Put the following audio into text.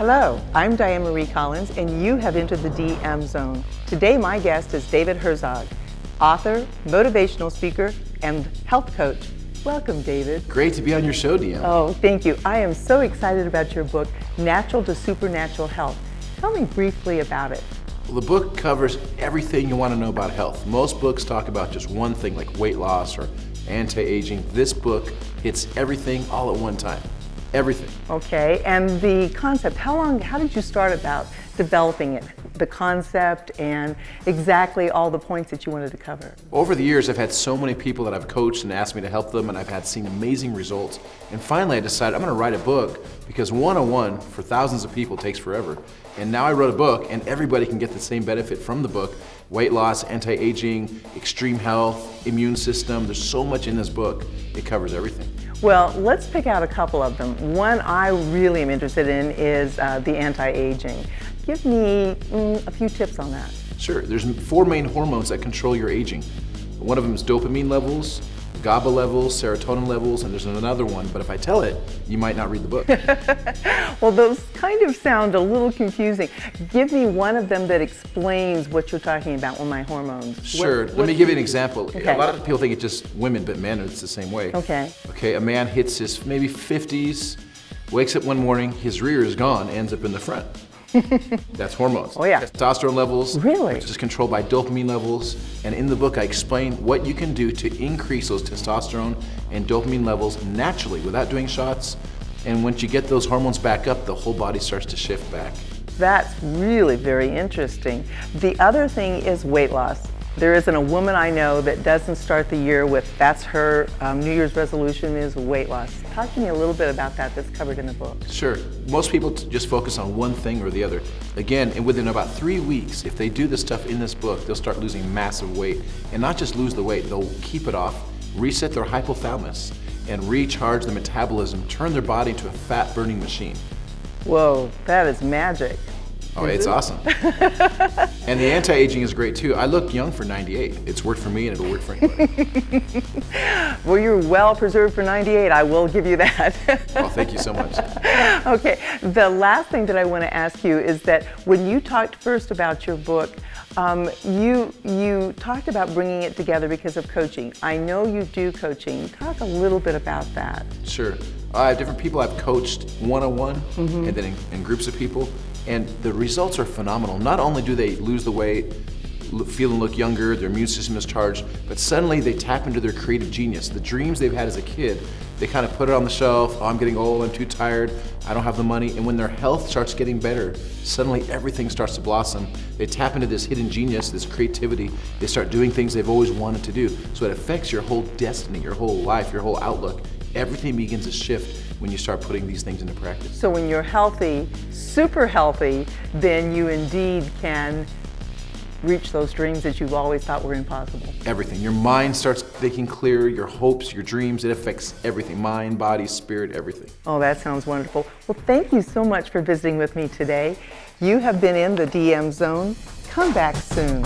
Hello, I'm Diane Marie Collins, and you have entered the DM Zone. Today, my guest is David Herzog, author, motivational speaker, and health coach. Welcome, David. Great to be on your show, DM. Oh, thank you. I am so excited about your book, Natural to Supernatural Health. Tell me briefly about it. Well, the book covers everything you want to know about health. Most books talk about just one thing, like weight loss or anti-aging. This book hits everything all at one time. Everything. Okay, and the concept, how did you start about developing it? The concept and exactly all the points that you wanted to cover? Over the years, I've had so many people that I've coached and asked me to help them, and I've had seen amazing results. And finally, I decided I'm going to write a book because one-on-one for thousands of people takes forever. And now I wrote a book, and everybody can get the same benefit from the book. Weight loss, anti-aging, extreme health, immune system. There's so much in this book. It covers everything. Well, let's pick out a couple of them. One I really am interested in is the anti-aging. Give me a few tips on that. Sure. There's 4 main hormones that control your aging. One of them is dopamine levels, GABA levels, serotonin levels, and there's another one, but if I tell it, you might not read the book. Well, those kind of sound a little confusing. Give me one of them that explains what you're talking about with my hormones. Sure. Let me give you an example. Okay. A lot of people think it's just women, but men, it's the same way. Okay. Okay, a man hits his maybe 50s, wakes up one morning, his rear is gone, ends up in the front. That's hormones. Oh yeah. Testosterone levels, really? Which is controlled by dopamine levels. And in the book I explain what you can do to increase those testosterone and dopamine levels naturally without doing shots. And once you get those hormones back up, the whole body starts to shift back. That's really very interesting. The other thing is weight loss. There isn't a woman I know that doesn't start the year with, that's her New Year's resolution is weight loss. Talk to me a little bit about that that's covered in the book. Sure. Most people just focus on one thing or the other. Again, and within about 3 weeks, if they do the stuff in this book, they'll start losing massive weight. And not just lose the weight, they'll keep it off, reset their hypothalamus, and recharge the metabolism, turn their body into a fat-burning machine. Whoa, that is magic. Oh, it's awesome. And the anti-aging is great too. I look young for 98. It's worked for me and it'll work for anybody. Well, you're well preserved for 98. I will give you that. Oh, thank you so much. Okay, the last thing that I want to ask you is that when you talked first about your book, you talked about bringing it together because of coaching. I know you do coaching. Talk a little bit about that. Sure. I have different people I've coached one-on-one and then in groups of people. And the results are phenomenal. Not only do they lose the weight, feel and look younger, their immune system is charged, but suddenly they tap into their creative genius. The dreams they've had as a kid, they kind of put it on the shelf. Oh, I'm getting old, I'm too tired, I don't have the money. And when their health starts getting better, suddenly everything starts to blossom. They tap into this hidden genius, this creativity. They start doing things they've always wanted to do. So it affects your whole destiny, your whole life, your whole outlook. Everything begins to shift when you start putting these things into practice. So when you're healthy, super healthy, then you indeed can reach those dreams that you've always thought were impossible. Everything. Your mind starts thinking clear, your hopes, your dreams, it affects everything. Mind, body, spirit, everything. Oh, that sounds wonderful. Well, thank you so much for visiting with me today. You have been in the DM Zone. Come back soon.